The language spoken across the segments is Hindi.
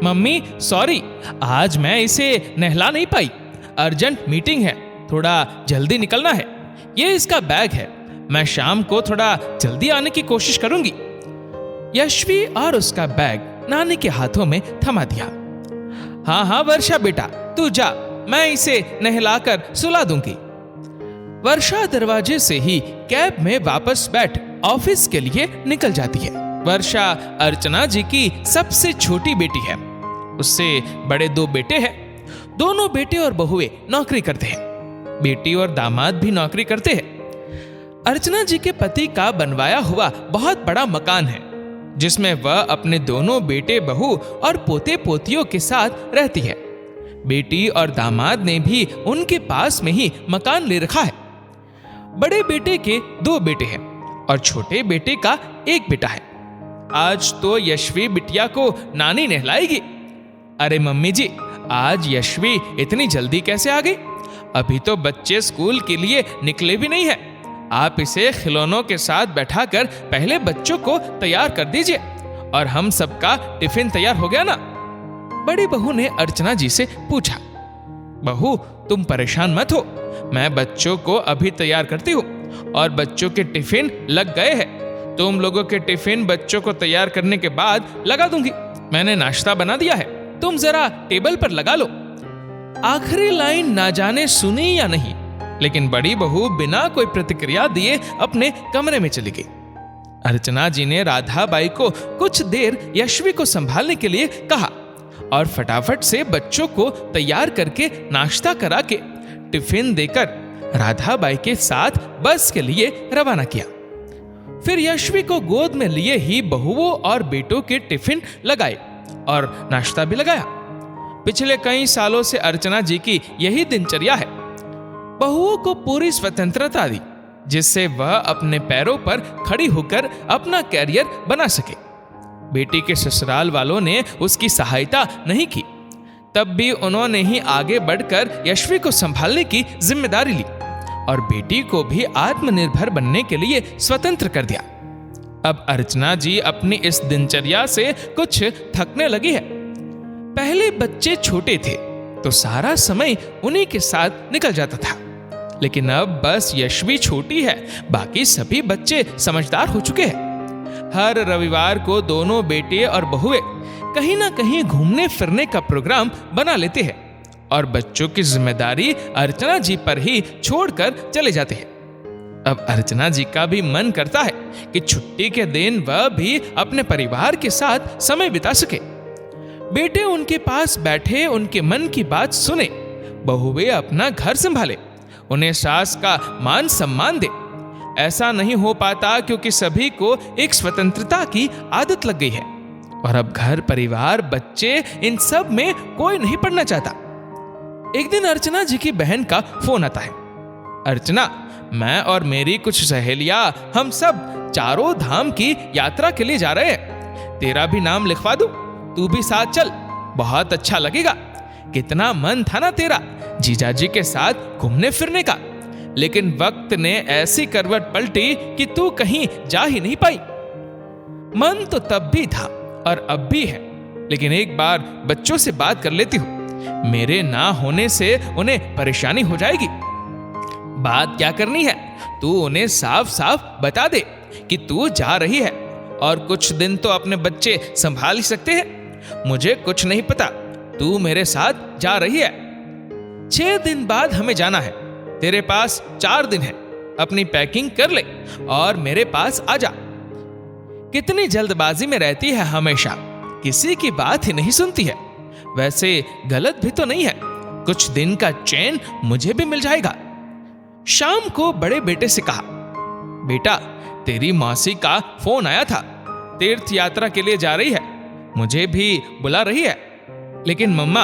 मम्मी सॉरी, आज मैं इसे नहला नहीं पाई, अर्जेंट मीटिंग है, थोड़ा जल्दी निकलना है। ये इसका बैग है, मैं शाम को थोड़ा जल्दी आने की कोशिश करूंगी। यशवी और उसका बैग नानी के हाथों में थमा दिया। हाँ हाँ वर्षा बेटा, तू जा, मैं इसे नहलाकर सुला दूंगी। वर्षा दरवाजे से ही कैब में वापस बैठ ऑफिस के लिए निकल जाती है। वर्षा अर्चना जी की सबसे छोटी बेटी है। उससे बड़े 2 बेटे हैं। दोनों बेटे और बहुएं नौकरी करते हैं। बेटी और दामाद भी नौकरी करते हैं। अर्चना जी के पति का बनवाया हुआ बहुत बड़ा मकान है, जिसमें वह अपने दोनों बेटे बहू और पोते पोतियों के साथ रहती है। बेटी और दामाद ने भी उनके पास में ही मकान ले रखा है। बड़े बेटे के 2 बेटे हैं और छोटे बेटे का 1 बेटा है। आज तो यशवी बिटिया को नानी नहलाएगी। अरे मम्मी जी, आज यशवी इतनी जल्दी कैसे आ गई? अभी तो बच्चे स्कूल के लिए निकले भी नहीं है। आप इसे खिलौनों के साथ बैठाकर पहले बच्चों को तैयार कर दीजिए और हम सबका टिफिन तैयार हो गया ना? बड़ी बहू ने अर्चना जी से पूछा। बहू तुम परेशान मत हो, मैं बच्चों को अभी तैयार करती हूँ और बच्चों के टिफिन लग गए हैं। तुम लोगों के टिफिन बच्चों को तैयार करने के बाद लगा दूंगी। मैंने नाश्ता बना दिया है, तुम जरा टेबल पर लगा लो। आखिरी लाइन ना जाने सुनी या नहीं, लेकिन बड़ी बहू बिना कोई प्रतिक्रिया दिए अपने कमरे में चली गई। अर्चना जी ने राधा बाई को कुछ देर यशवी को संभालने के लिए कहा और फटाफट से बच्चों को तैयार करके नाश्ता करा के टिफिन देकर राधा बाई के साथ बस के लिए रवाना किया। फिर यशवी को गोद में लिए ही बहुओं और बेटों के टिफिन लगाए और नाश्ता भी लगाया। पिछले कई सालों से अर्चना जी की यही दिनचर्या है। बहुओं को पूरी स्वतंत्रता दी, जिससे वह अपने पैरों पर खड़ी होकर अपना कैरियर बना सके। बेटी के ससुराल वालों ने उसकी सहायता नहीं की, तब भी उन्होंने ही आगे बढ़कर यशवी को संभालने की जिम्मेदारी ली और बेटी को भी आत्मनिर्भर बनने के लिए स्वतंत्र कर दिया। अब अर्चना जी अपनी इस दिनचर्या से कुछ थकने लगी है। पहले बच्चे छोटे थे तो सारा समय उन्हीं के साथ निकल जाता था, लेकिन अब बस यशवी छोटी है, बाकी सभी बच्चे समझदार हो चुके हैं। हर रविवार को दोनों बेटे और बहुएं कहीं ना कहीं घूमने फिरने का प्रोग्राम बना लेते हैं और बच्चों की जिम्मेदारी अर्चना जी पर ही छोड़कर चले जाते हैं। अब अर्चना जी का भी मन करता है कि छुट्टी के दिन वह भी अपने परिवार के साथ समय बिता सके। बेटे उनके पास बैठे उनके मन की बात सुने, बहुएं अपना घर संभाले, उन्हें सास का मान सम्मान दे। ऐसा नहीं हो पाता क्योंकि सभी को एक स्वतंत्रता की आदत लग गई है और अब घर परिवार बच्चे इन सब में कोई नहीं पड़ना चाहता। एक दिन अर्चना जी की बहन का फोन आता है। अर्चना, मैं और मेरी कुछ सहेलियां हम सब चारों धाम की यात्रा के लिए जा रहे हैं। तेरा भी नाम लिखवा दूं? तू भी साथ चल, बहुत अच्छा लगेगा। कितना मन था ना तेरा जीजाजी के साथ घूमने फिरने का, लेकिन वक्त ने ऐसी करवट पलटी कि तू कहीं जा ही नहीं पाई। मन तो तब भी था और अब भी है, लेकिन एक बार बच्चों से बात कर लेती हूँ। मेरे ना होने से उन्हें परेशानी हो जाएगी। बात क्या करनी है, तू उन्हें साफ साफ बता दे कि तू जा रही है और कुछ दिन तो अपने बच्चे संभाल ही सकते हैं। मुझे कुछ नहीं पता, तू मेरे साथ जा रही है। 6 दिन बाद हमें जाना है। तेरे पास 4 दिन है, अपनी पैकिंग कर ले और मेरे पास आ जा। कितनी जल्दबाजी में रहती है हमेशा, किसी की बात ही नहीं सुनती है। वैसे गलत भी तो नहीं है, कुछ दिन का चैन मुझे भी मिल जाएगा। शाम को बड़े बेटे से कहा, बेटा तेरी मौसी का फोन आया था, तीर्थ यात्रा के लिए जा रही है, मुझे भी बुला रही है। लेकिन मम्मा,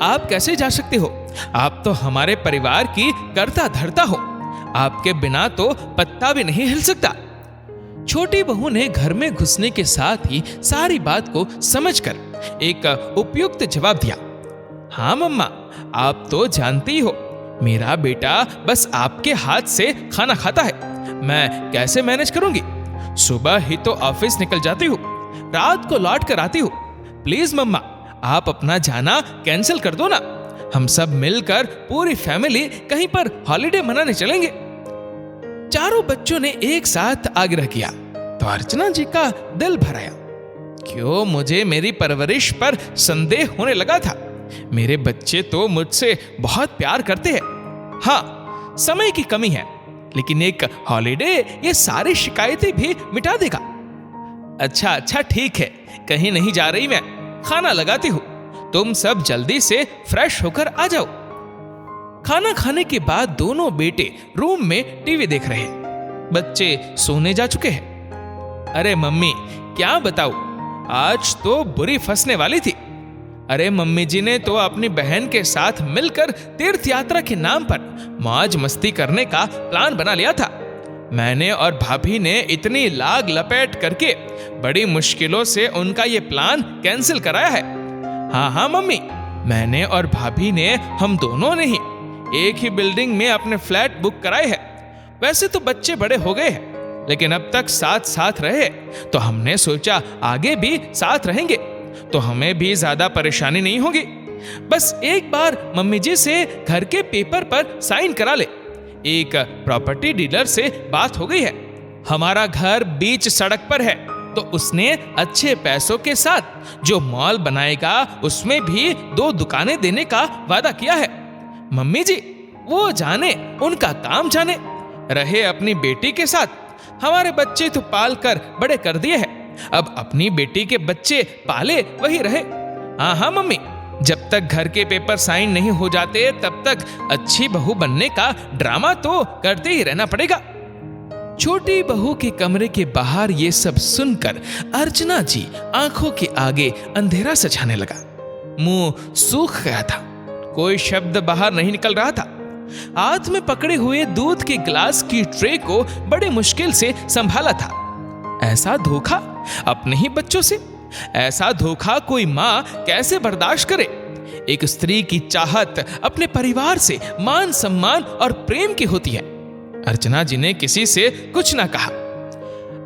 आप कैसे जा सकते हो? आप तो हमारे परिवार की कर्ता धर्ता हो, आपके बिना तो पत्ता भी नहीं हिल सकता। छोटी बहू ने घर में घुसने के साथ ही सारी बात को समझकर एक उपयुक्त जवाब दिया। हाँ मम्मा, आप तो जानती ही हो, मेरा बेटा बस आपके हाथ से खाना खाता है, मैं कैसे मैनेज करूंगी? सुबह ही तो ऑफिस निकल जाती हूँ, रात को लौट कर आती हूँ। प्लीज मम्मा, आप अपना जाना कैंसिल कर दो ना। हम सब मिलकर पूरी फैमिली कहीं पर हॉलिडे मनाने चलेंगे। चारों बच्चों ने एक साथ आग्रह किया तो अर्चना जी का दिल भर आया। क्यों मुझे मेरी परवरिश पर संदेह होने लगा था। मेरे बच्चे तो मुझसे बहुत प्यार करते हैं। हाँ, समय की कमी है, लेकिन एक हॉलिडे ये सारी शिकायतें भी मिटा देगा। अच्छा ठीक है, कहीं नहीं जा रही मैं, खाना लगाती हूँ। तुम सब जल्दी से फ्रेश होकर आ जाओ। खाना खाने के बाद दोनों बेटे रूम में टीवी देख रहे हैं। बच्चे सोने जा चुके हैं। अरे मम्मी, क्या बताऊं, आज तो बुरी फंसने वाली थी। अरे मम्मी जी ने तो अपनी बहन के साथ मिलकर तीर्थ यात्रा के नाम पर मौज मस्ती करने का प्लान बना लिया था। मैंने और भाभी ने इतनी लाग लपेट करके बड़ी मुश्किलों से उनका ये प्लान कैंसिल कराया है। हाँ मम्मी, मैंने और भाभी ने, हम दोनों ने ही एक ही बिल्डिंग में अपने फ्लैट बुक कराए हैं। वैसे तो बच्चे बड़े हो गए हैं, लेकिन अब तक साथ साथ रहे तो हमने सोचा आगे भी साथ रहेंगे तो हमें भी ज्यादा परेशानी नहीं होगी। बस एक बार मम्मी जी से घर के पेपर पर साइन करा ले। एक प्रॉपर्टी डीलर से बात हो गई है। हमारा घर बीच सड़क पर है, तो उसने अच्छे पैसों के साथ जो मॉल बनाएगा उसमें भी 2 दुकानें देने का वादा किया है। मम्मी जी वो जाने, उनका काम जाने। रहे अपनी बेटी के साथ, हमारे बच्चे तो पाल कर बड़े कर दिए हैं, अब अपनी बेटी के बच्चे पाले वही रहे। हाँ मम्मी, जब तक घर के पेपर साइन नहीं हो जाते तब तक अच्छी बहू बनने का ड्रामा तो करते ही रहना पड़ेगा। छोटी बहू के कमरे के बाहर ये सब सुनकर अर्चना जी आंखों के आगे अंधेरा सा छाने लगा। मुंह सूख गया था, कोई शब्द बाहर नहीं निकल रहा था। हाथ में पकड़े हुए दूध के गिलास की ट्रे को बड़ी मुश्किल से संभाला था। ऐसा धोखा अपने ही बच्चों से, ऐसा धोखा कोई मां कैसे बर्दाश्त करे। एक स्त्री की चाहत अपने परिवार से मान सम्मान और प्रेम की होती है। अर्चना जी ने किसी से कुछ ना कहा।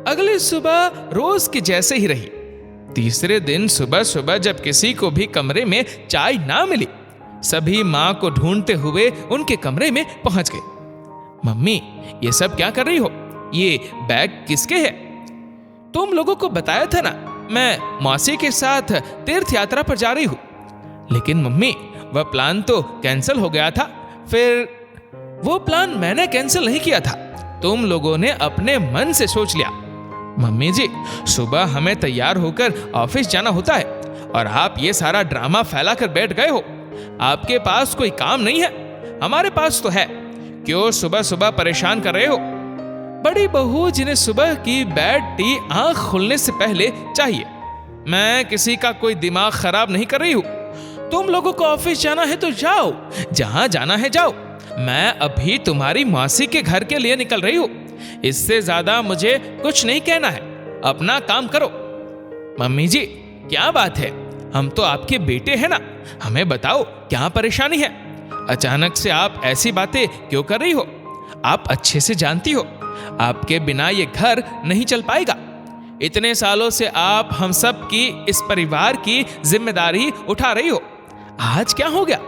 अगली सुबह रोज के जैसे ही रही। तीसरे दिन सुबह सुबह जब किसी को भी कमरे में चाय ना मिली, सभी मां को ढूंढते हुए उनके कमरे में पहुंच गए। मम्मी, ये सब क्या कर रही हो? ये बैग किसके है? तुम लोगों को बताया था ना, मैं मौसी के साथ तीर्थ यात्रा पर जा रही हूं। लेकिन मम्मी, वह प्लान तो कैंसिल हो गया था। फिर वो प्लान मैंने कैंसिल नहीं किया था, तुम लोगों ने अपने मन से सोच लिया। मम्मी जी, सुबह हमें तैयार होकर ऑफिस जाना होता है और आप ये सारा ड्रामा फैला कर बैठ गए हो। आपके पास कोई काम नहीं है, हमारे पास तो है। क्यों सुबह सुबह परेशान कर रहे हो? बड़ी बहू जिन्हें सुबह की बैड टी आंख खुलने से पहले चाहिए। मैं किसी का कोई दिमाग खराब नहीं कर रही हूं। तुम लोगों को ऑफिस जाना है तो जाओ, जहां जाना है जाओ। मैं अभी तुम्हारी मौसी के घर के लिए निकल रही हूं। इससे ज्यादा मुझे कुछ नहीं कहना है, अपना काम करो। मम्मी जी, क्या बात है, हम तो आपके बेटे हैं ना, हमें बताओ क्या परेशानी है? अचानक से आप ऐसी बातें क्यों कर रही हो? आप अच्छे से जानती हो आपके बिना ये घर नहीं चल पाएगा। इतने सालों से आप हम सब की, इस परिवार की जिम्मेदारी उठा रही हो, आज क्या हो गया?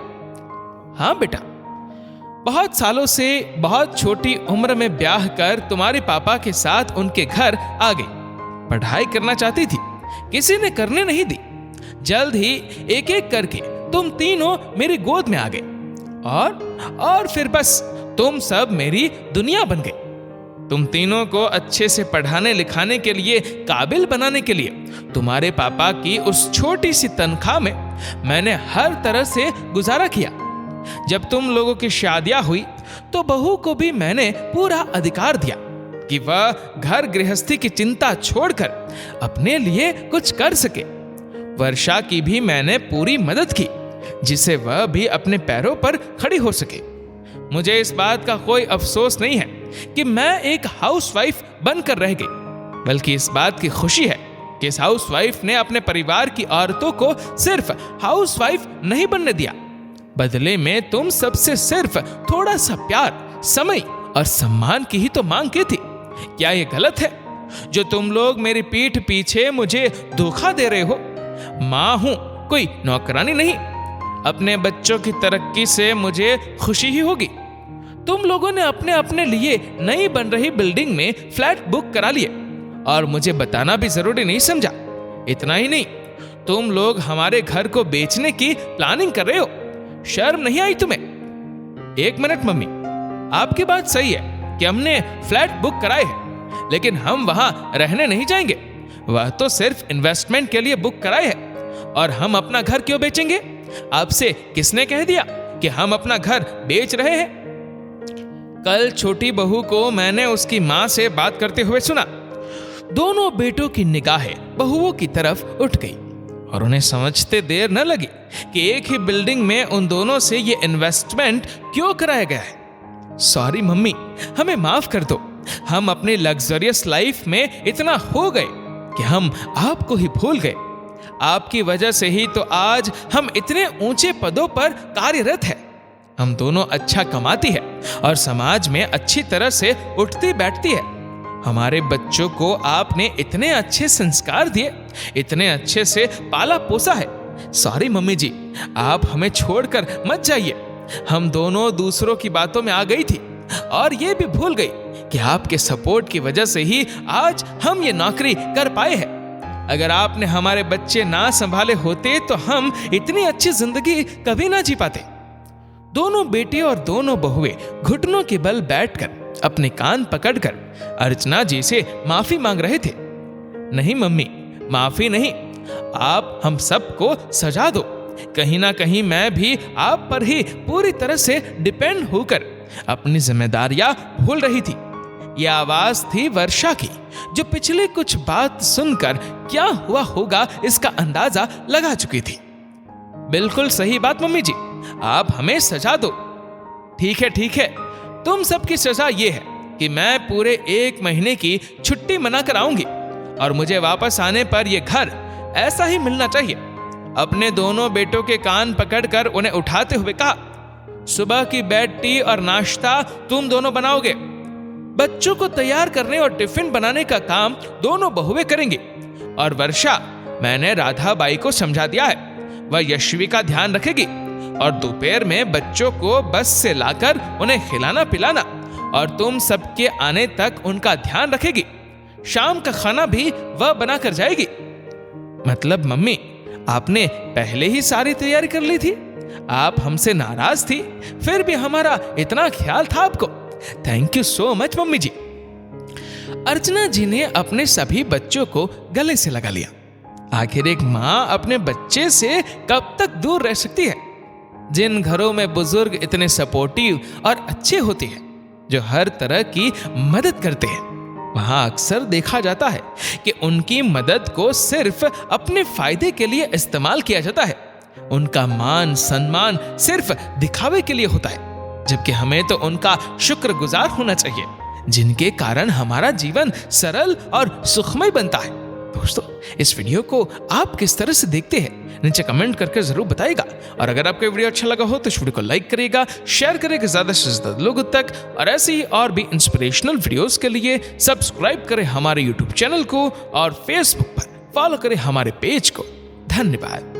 हाँ बेटा, बहुत सालों से बहुत छोटी उम्र में ब्याह कर तुम्हारे पापा के साथ उनके घर आ गई। पढ़ाई करना चाहती थी, किसी ने करने नहीं दी। जल्द ही एक एक करके तुम तीनों मेरी गोद में आ गए और फिर बस तुम सब मेरी दुनिया बन गई। तुम तीनों को अच्छे से पढ़ाने लिखाने के लिए, काबिल बनाने के लिए तुम्हारे पापा की उस छोटी सी तनख्वाह में मैंने हर तरह से गुजारा किया। जब तुम लोगों की शादियां हुई तो बहू को भी मैंने पूरा अधिकार दिया कि वह घर गृहस्थी की चिंता छोड़कर अपने लिए कुछ कर सके। वर्षा की भी मैंने पूरी मदद की, जिसे वह भी अपने पैरों पर खड़ी हो सके। मुझे इस बात का कोई अफसोस नहीं है कि मैं एक हाउसवाइफ बनकर रह गई, बल्कि इस बात की खुशी है कि इस हाउसवाइफ ने अपने परिवार की औरतों को सिर्फ हाउसवाइफ नहीं बनने दिया, बदले में तुम सबसे सिर्फ थोड़ा सा प्यार, समय और सम्मान की ही तो मांग की थी। क्या ये गलत है जो तुम लोग मेरी पीठ पीछे मुझे धोखा दे रहे हो? मां हूं, कोई नौकरानी नहीं। अपने बच्चों की तरक्की से मुझे खुशी ही होगी। तुम लोगों ने अपने अपने लिए नई बन रही बिल्डिंग में फ्लैट बुक करा लिए और मुझे बताना भी जरूरी नहीं समझा। इतना ही नहीं, तुम लोग हमारे घर को बेचने की प्लानिंग कर रहे हो। शर्म नहीं आई तुम्हें? एक मिनट मम्मी, आपकी बात सही है कि हमने फ्लैट बुक कराए हैं, लेकिन हम वहां रहने नहीं जाएंगे। वह तो सिर्फ इन्वेस्टमेंट के लिए बुक कराए हैं। और हम अपना घर क्यों बेचेंगे? आपसे किसने कह दिया कि हम अपना घर बेच रहे हैं? कल छोटी बहू को मैंने उसकी मां से बात करते हुए सुना। दोनों बेटों की निगाहें बहुओं की तरफ उठ गई और उन्हें समझते देर न लगी कि एक ही बिल्डिंग में उन दोनों से ये इन्वेस्टमेंट क्यों कराया गया है। सॉरी मम्मी, हमें माफ कर दो। हम अपनी लग्जरियस लाइफ में इतना हो गए कि हम आपको ही भूल गए। आपकी वजह से ही तो आज हम इतने ऊंचे पदों पर कार्यरत हैं। हम दोनों अच्छा कमाती है और समाज में अच्छी तरह से उठती बैठती है। हमारे बच्चों को आपने इतने अच्छे संस्कार दिए, इतने अच्छे से पाला पोसा है। सॉरी मम्मी जी, आप हमें छोड़कर मत जाइए। हम दोनों दूसरों की बातों में आ गई थी और ये भी भूल गई कि आपके सपोर्ट की वजह से ही आज हम ये नौकरी कर पाए हैं। अगर आपने हमारे बच्चे ना संभाले होते तो हम इतनी अच्छी जिंदगी कभी ना जी पाते। दोनों बेटे और दोनों बहुएं घुटनों के बल बैठकर अपने कान पकड़कर अर्चना जी से माफी मांग रहे थे। नहीं मम्मी, माफी नहीं, आप हम सबको सजा दो। कहीं ना कहीं मैं भी आप पर ही पूरी तरह से डिपेंड होकर अपनी जिम्मेदारियां भूल रही थी। यह आवाज थी वर्षा की, जो पिछले कुछ बात सुनकर क्या हुआ होगा इसका अंदाजा लगा चुकी थी। बिल्कुल सही बात मम्मी जी, आप हमें सजा दो। ठीक है, तुम सबकी सजा ये है कि मैं पूरे 1 महीने की छुट्टी मनाकर आऊंगी और मुझे वापस आने पर यह घर ऐसा ही मिलना चाहिए। अपने दोनों बेटों के कान पकड़कर उन्हें उठाते हुए कहा, सुबह की बेड टी और नाश्ता तुम दोनों बनाओगे। बच्चों को तैयार करने और टिफिन बनाने का काम दोनों बहुएं करेंगी। और वर्षा, मैंने राधा बाई को समझा दिया है, वह यशवी का ध्यान रखेगी और दोपहर में बच्चों को बस से लाकर उन्हें खिलाना पिलाना और तुम सबके आने तक उनका ध्यान रखेगी। शाम का खाना भी वह बनाकर जाएगी। मतलब मम्मी, आपने पहले ही सारी तैयारी कर ली थी। आप हमसे नाराज थी, फिर भी हमारा इतना ख्याल था आपको। Thank you so much mummy ji. Archana ji ने अपने सभी बच्चों को गले से लगा लिया। आखिर एक माँ अपने बच्चे से कब तक दूर रह सकती है? जिन घरों में बुजुर्ग इतने सपोर्टिव और अच्छे होते हैं, जो हर तरह की मदद करते हैं, वहां अक्सर देखा जाता है कि उनकी मदद को सिर्फ अपने फायदे के लिए इस्तेमाल किया जाता है। उनका मान सम्मान सिर्फ दिखावे के लिए होता है, जबकि हमें तो उनका शुक्रगुजार होना चाहिए, जिनके कारण हमारा जीवन सरल और सुखमय बनता है। दोस्तों, इस वीडियो को आप किस तरह से देखते हैं नीचे कमेंट करके जरूर बताइएगा। और अगर आपको वीडियो अच्छा लगा हो तो इस वीडियो को लाइक करिएगा, शेयर करिएगा ज्यादा से ज्यादा लोगों तक। और ऐसे ही और भी इंस्पिरेशनल वीडियोस के लिए सब्सक्राइब करें हमारे यूट्यूब चैनल को और फेसबुक पर फॉलो करें हमारे पेज को। धन्यवाद।